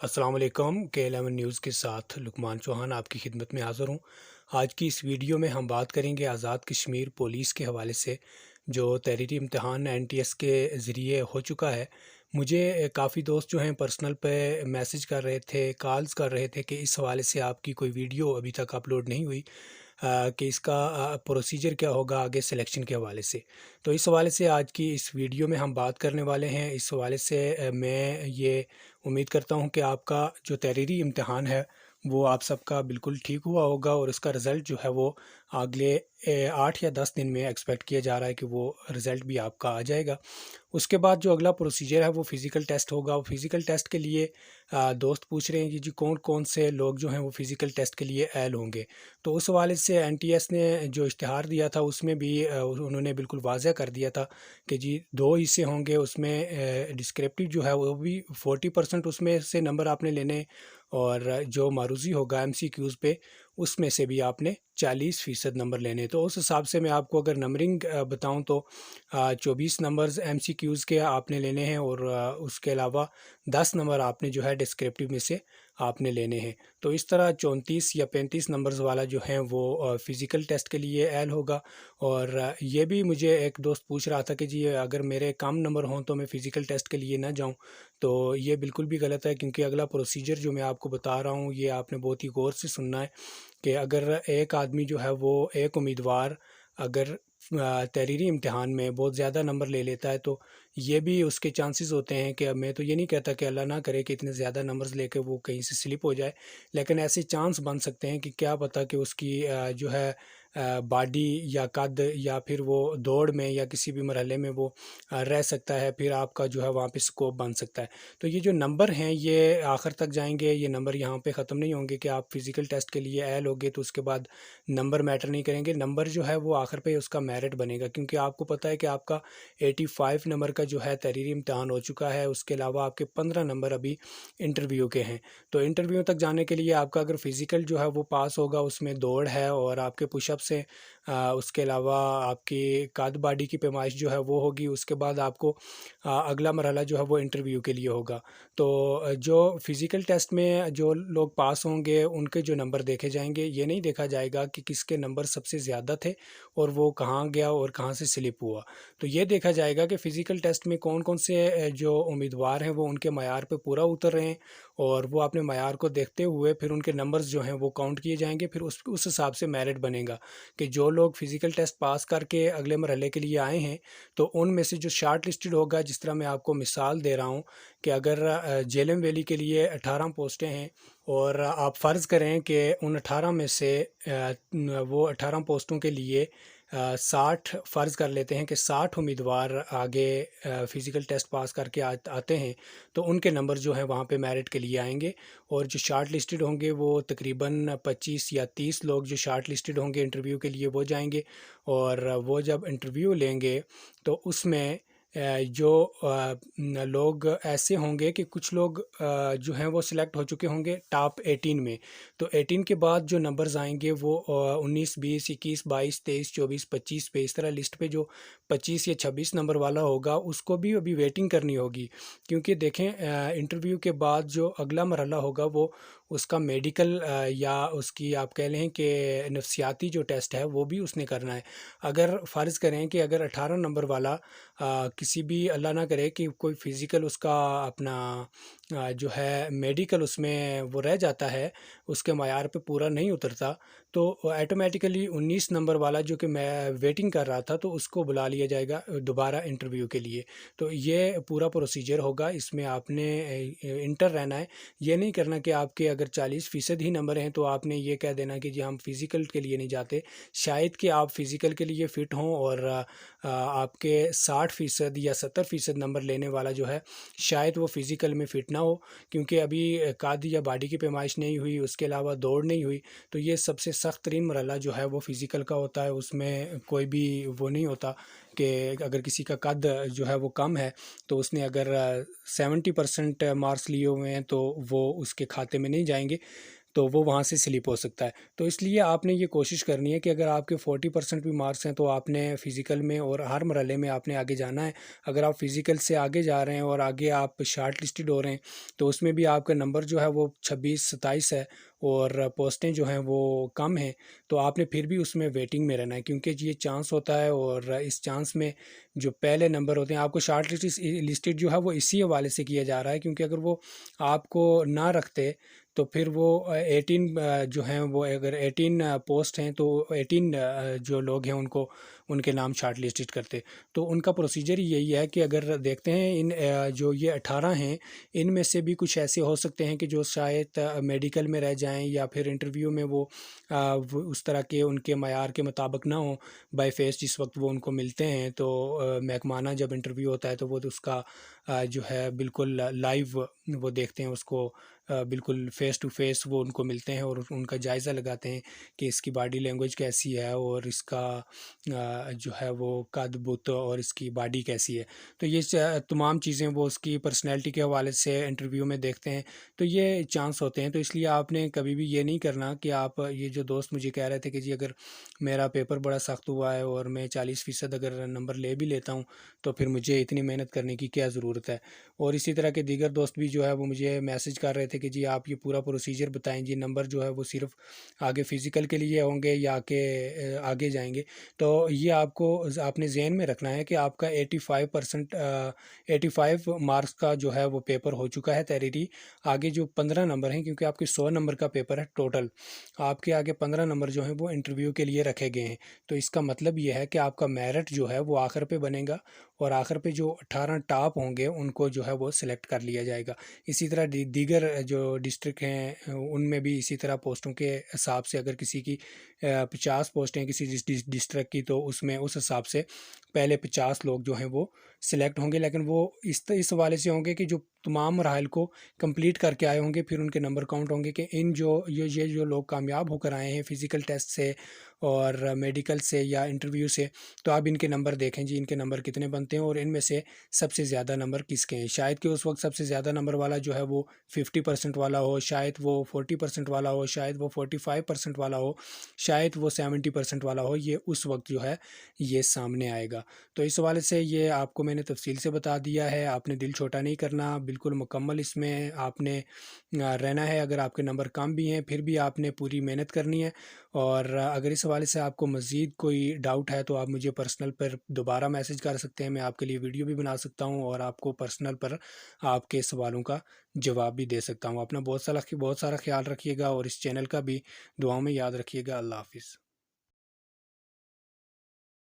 अस्सलाम वालेकुम के11 न्यूज़ के साथ लुकमान चौहान आपकी खिदमत में हाज़िर हूँ। आज की इस वीडियो में हम बात करेंगे आज़ाद कश्मीर पुलिस के हवाले से जो तहरीरी इम्तिहान एनटीएस के ज़रिए हो चुका है। मुझे काफ़ी दोस्त जो हैं पर्सनल पे मैसेज कर रहे थे, कॉल्स कर रहे थे कि इस हवाले से आपकी कोई वीडियो अभी तक अपलोड नहीं हुई, कि इसका प्रोसीजर क्या होगा आगे सिलेक्शन के हवाले से। तो इस हवाले से आज की इस वीडियो में हम बात करने वाले हैं। इस हवाले से मैं ये उम्मीद करता हूँ कि आपका जो तहरीरी इम्तिहान है वो आप सबका बिल्कुल ठीक हुआ होगा और उसका रिज़ल्ट जो है वो अगले 8 या 10 दिन में एक्सपेक्ट किया जा रहा है कि वो रिज़ल्ट भी आपका आ जाएगा। उसके बाद जो अगला प्रोसीजर है वो फ़िज़िकल टेस्ट होगा। वो फ़िज़िकल टेस्ट के लिए दोस्त पूछ रहे हैं कि जी कौन-कौन से लोग जो हैं वो फ़िज़िकल टेस्ट के लिए अहल होंगे। तो उस हवाले से एनटीएस ने जो इश्तिहार दिया था उसमें भी उन्होंने बिल्कुल वाज़ह कर दिया था कि जी 2 हिस्से होंगे, उसमें डिस्क्रिप्टिव जो है वो भी 40% उसमें से नंबर आपने लेने और जो मारूज़ी होगा एमसीक्यूज़ पे उसमें से भी आपने 40% नंबर लेने। तो उस हिसाब से मैं आपको अगर नंबरिंग बताऊँ तो 24 नंबर्स एमसीक्यूज़ के आपने लेने हैं और उसके अलावा 10 नंबर आपने जो है डिस्क्रिप्टिव में से आपने लेने हैं। तो इस तरह 34 या 35 नंबर्स वाला जो है वो फ़िज़िकल टेस्ट के लिए अहल होगा। और ये भी मुझे एक दोस्त पूछ रहा था कि जी अगर मेरे कम नंबर हों तो मैं फ़िज़िकल टेस्ट के लिए ना जाऊँ। तो ये बिल्कुल भी गलत है, क्योंकि अगला प्रोसीजर जो मैं आपको बता रहा हूँ ये आपने बहुत ही गौर से सुनना है कि अगर एक आदमी जो है वो एक उम्मीदवार अगर तहरीरी इम्तिहान में बहुत ज़्यादा नंबर ले लेता है तो ये भी उसके चांसेस होते हैं कि, अब मैं तो ये नहीं कहता कि अल्लाह ना करे कि इतने ज़्यादा नंबर्स लेके वो कहीं से स्लिप हो जाए, लेकिन ऐसे चांस बन सकते हैं कि क्या पता कि उसकी जो है बॉडी या कद या फिर वो दौड़ में या किसी भी मरहले में वो रह सकता है, फिर आपका जो है वहाँ पे स्कोप बन सकता है। तो ये जो नंबर हैं ये आखिर तक जाएंगे, ये नंबर यहाँ पे ख़त्म नहीं होंगे कि आप फिज़िकल टेस्ट के लिए अहल होगे तो उसके बाद नंबर मैटर नहीं करेंगे। नंबर जो है वो आखिर पे उसका मेरिट बनेगा, क्योंकि आपको पता है कि आपका 85 नंबर का जो है तहरीरी इम्तिहान हो चुका है। उसके अलावा आपके 15 नंबर अभी इंटरव्यू के हैं। तो इंटरव्यू तक जाने के लिए आपका अगर फ़िज़िकल जो है वो पास होगा, उसमें दौड़ है और आपके पुशअप्स हैं, उसके अलावा आपकी कद बॉडी की पैमाइश जो है वो होगी। उसके बाद आपको अगला मरहला जो है वो इंटरव्यू के लिए होगा। तो जो फ़िज़िकल टेस्ट में जो लोग पास होंगे उनके जो नंबर देखे जाएंगे, ये नहीं देखा जाएगा कि किसके नंबर सबसे ज़्यादा थे और वो कहाँ गया और कहाँ से स्लिप हुआ। तो ये देखा जाएगा कि फ़िज़िकल टेस्ट में कौन-कौन से जो उम्मीदवार हैं वो उनके मयार पे पूरा उतर रहे हैं, और वो अपने मयार को देखते हुए फिर उनके नंबर्स जो हैं वो काउंट किए जाएँगे। फिर उस हिसाब से मेरिट बनेगा कि जो लोग फ़िज़िकल टेस्ट पास करके अगले मरहले के लिए आए हैं, तो उनमें से जो शॉर्ट लिस्टेड होगा, जिस तरह मैं आपको मिसाल दे रहा हूँ कि अगर जेएलएम वैली के लिए 18 पोस्टें हैं और आप फ़र्ज़ करें कि उन 18 में से वो 18 पोस्टों के लिए 60 फ़र्ज़ कर लेते हैं कि 60 उम्मीदवार आगे फ़िज़िकल टेस्ट पास करके आते हैं, तो उनके नंबर जो हैं वहाँ पे मेरिट के लिए आएंगे। और जो शॉर्ट लिस्टेड होंगे वो तकरीबन 25 या 30 लोग जो शॉर्ट लिस्टेड होंगे इंटरव्यू के लिए वो जाएंगे। और वो जब इंटरव्यू लेंगे तो उसमें जो लोग ऐसे होंगे कि कुछ लोग जो हैं वो सिलेक्ट हो चुके होंगे टॉप 18 में। तो 18 के बाद जो नंबर्स आएंगे वो 19, 20, 21, 22, 23, 24, 25 पे, इस तरह लिस्ट पे जो 25 या 26 नंबर वाला होगा उसको भी अभी वेटिंग करनी होगी। क्योंकि देखें इंटरव्यू के बाद जो अगला मरहला होगा वो उसका मेडिकल या उसकी आप कह लें कि नफ्सियाती जो टेस्ट है वो भी उसने करना है। अगर फ़र्ज़ करें कि अगर 18 नंबर वाला किसी भी, अल्लाह ना करे कि कोई फ़िज़िकल उसका अपना जो है मेडिकल उसमें वो रह जाता है, उसके मयार पे पूरा नहीं उतरता, तो ऑटोमेटिकली 19 नंबर वाला जो कि मैं वेटिंग कर रहा था तो उसको बुला लिया जाएगा दोबारा इंटरव्यू के लिए। तो ये पूरा प्रोसीजर होगा, इसमें आपने इंटर रहना है। ये नहीं करना कि आपके अगर 40% ही नंबर हैं तो आपने ये कह देना कि जी हम फ़िज़िकल के लिए नहीं जाते। शायद कि आप फ़िज़िकल के लिए फ़िट हों और आपके 60% या 70% नंबर लेने वाला जो है शायद वो फ़िज़िकल में फ़िट ना हो, क्योंकि अभी कद या बॉडी की पैमाइश नहीं हुई, उसके अलावा दौड़ नहीं हुई। तो ये सबसे सख्त तरीन मरहला जो है वो फ़िज़िकल का होता है। उसमें कोई भी वो नहीं होता कि अगर किसी का कद जो है वो कम है तो उसने अगर 70% मार्क्स लिए हुए हैं तो वो उसके खाते में नहीं जाएंगे। تو وہ وہاں سے سلپ ہو سکتا ہے۔ تو اس لیے آپ نے یہ کوشش کرنی ہے کہ اگر آپ کے 40% بھی مارکس ہیں تو آپ نے فزیکل میں اور ہر مرحلے میں آپ نے آگے جانا ہے۔ اگر آپ فزیکل سے آگے جا رہے ہیں اور آگے آپ شارٹ لسٹڈ ہو رہے ہیں تو اس میں بھی آپ کا نمبر جو ہے وہ 26-27 ہے اور پوسٹیں جو ہیں وہ کم ہیں، تو آپ نے پھر بھی اس میں ویٹنگ میں رہنا ہے، کیونکہ یہ چانس ہوتا ہے اور اس چانس میں جو پہلے نمبر ہوتے ہیں آپ کو شارٹ لسٹڈ جو ہے وہ اسی حوالے سے کیا جا رہا ہے، کیونکہ اگر وہ آپ کو نہ رکھتے تو پھر وہ 18 جو ہیں وہ اگر 18 پوسٹ ہیں تو 18 جو لوگ ہیں ان کے نام شارٹ لسٹڈ کرتے۔ تو ان کا پروسیجر یہی ہے کہ اگر دیکھتے ہیں ان جو یہ 18 ہیں ان میں سے بھی کچھ ایسے ہو سکتے ہیں کہ جو شاید میڈیکل میں رہ جائیں یا پھر انٹرویو میں وہ اس طرح کے ان کے معیار کے مطابق نہ ہوں بائی فیس جس وقت وہ ان کو ملتے ہیں، تو محکمانہ جب انٹرویو ہوتا ہے تو وہ اس کا جو ہے بالکل لائیو وہ دیکھتے ہیں اس کو، بالکل فیس ٹو فیس وہ ان کو ملتے ہیں اور ان کا جائزہ لگاتے ہیں کہ اس کی باڈی لینگویج کیسی ہے اور اس کا جو ہے وہ قد بت اور اس کی باڈی کیسی ہے۔ تو یہ تمام چیزیں وہ اس کی پرسنالٹی کے حوالے سے انٹرویو میں دیکھتے ہیں، تو یہ چانس ہوتے ہیں۔ تو اس لیے آپ نے کبھی بھی یہ نہیں کرنا کہ آپ یہ جو دوست مجھے کہہ رہے تھے کہ جی اگر میرا پیپر بڑا سخت ہوا ہے اور میں 40% اگر نمبر لے بھی لیتا ہوں تو پھر مجھے اتنی محنت کرنے کی کیا ضرورت ہے۔ اور اسی طرح کے دیگر دوست بھی جو ہے وہ مجھے میسج کر رہے تھے کہ جی آپ یہ پورا پروسیجر بتائیں جی، نمبر جو ہے وہ صرف آگے فزیکل کے لیے ہوں گے یا کہ آگے جائیں گے۔ تو یہ آپ نے ذہن میں رکھنا ہے کہ آپ کا 85 مارکس کا جو ہے وہ پیپر ہو چکا ہے تحریری، آگے جو 15 نمبر ہیں کیونکہ آپ کے 100 نمبر کا پیپر ہے ٹوٹل، آپ کے آگے 15 نمبر جو ہیں وہ انٹرویو کے لیے رکھے گئے ہیں۔ تو اس کا مطلب یہ ہے کہ آپ کا میرٹ جو ہے وہ آخر پہ بنے گا اور آخر پہ جو 18 ٹاپ ہوں گے ان کو جو ہے وہ سلیکٹ کر لیا جائے گا۔ اسی طرح دیگر جو ڈسٹرکٹ ہیں ان میں بھی اسی طرح پوسٹوں کے حساب سے اگر کسی کی 50 پوسٹیں کسی ڈسٹرکٹ کی تو اس میں اس حساب سے پہلے 50 لوگ جو ہیں وہ سلیکٹ ہوں گے، لیکن وہ اس حوالے سے ہوں گے کہ جو تمام مراحل کو کمپلیٹ کر کے آئے ہوں گے، پھر ان کے نمبر کاؤنٹ ہوں گے کہ یہ جو لوگ کامیاب ہو کر آئے ہیں فزیکل ٹیسٹ سے اور میڈیکل سے یا انٹرویو سے، تو آپ ان کے نمبر دیکھیں جی ان کے نمبر کتنے بنتے ہیں اور ان میں سے سب سے زیادہ نمبر کس کے ہیں۔ شاید کہ اس وقت سب سے زیادہ نمبر والا جو ہے وہ 50% والا ہو، شاید وہ 40% والا ہو، شاید وہ 45% والا ہو، شاید وہ 70% والا ہو، یہ اس وقت جو ہے یہ سامنے آئے گا۔ تو اس حوالے سے یہ آپ کو میں نے تفصیل سے بتا دیا ہے، آپ نے دل چھوٹا نہیں کرنا، بالکل مکمل اس میں آپ نے رہنا ہے۔ اگر آپ کے نمبر کم بھی ہیں پھر بھی آپ نے پوری محنت کرنی ہے، اور اگر اس حوالے سے آپ کو مزید کوئی ڈاؤٹ ہے تو آپ مجھے پرسنل پر دوبارہ میسج کر سکتے ہیں، میں آپ کے لیے ویڈیو بھی بنا سکتا ہوں اور آپ کو پرسنل پر آپ کے سوالوں کا جواب بھی دے سکتا ہوں۔ اپنا بہت سارا خیال رکھیے گا اور اس چینل کا بھی دعاؤں میں یاد رکھیے گا۔ اللہ حافظ۔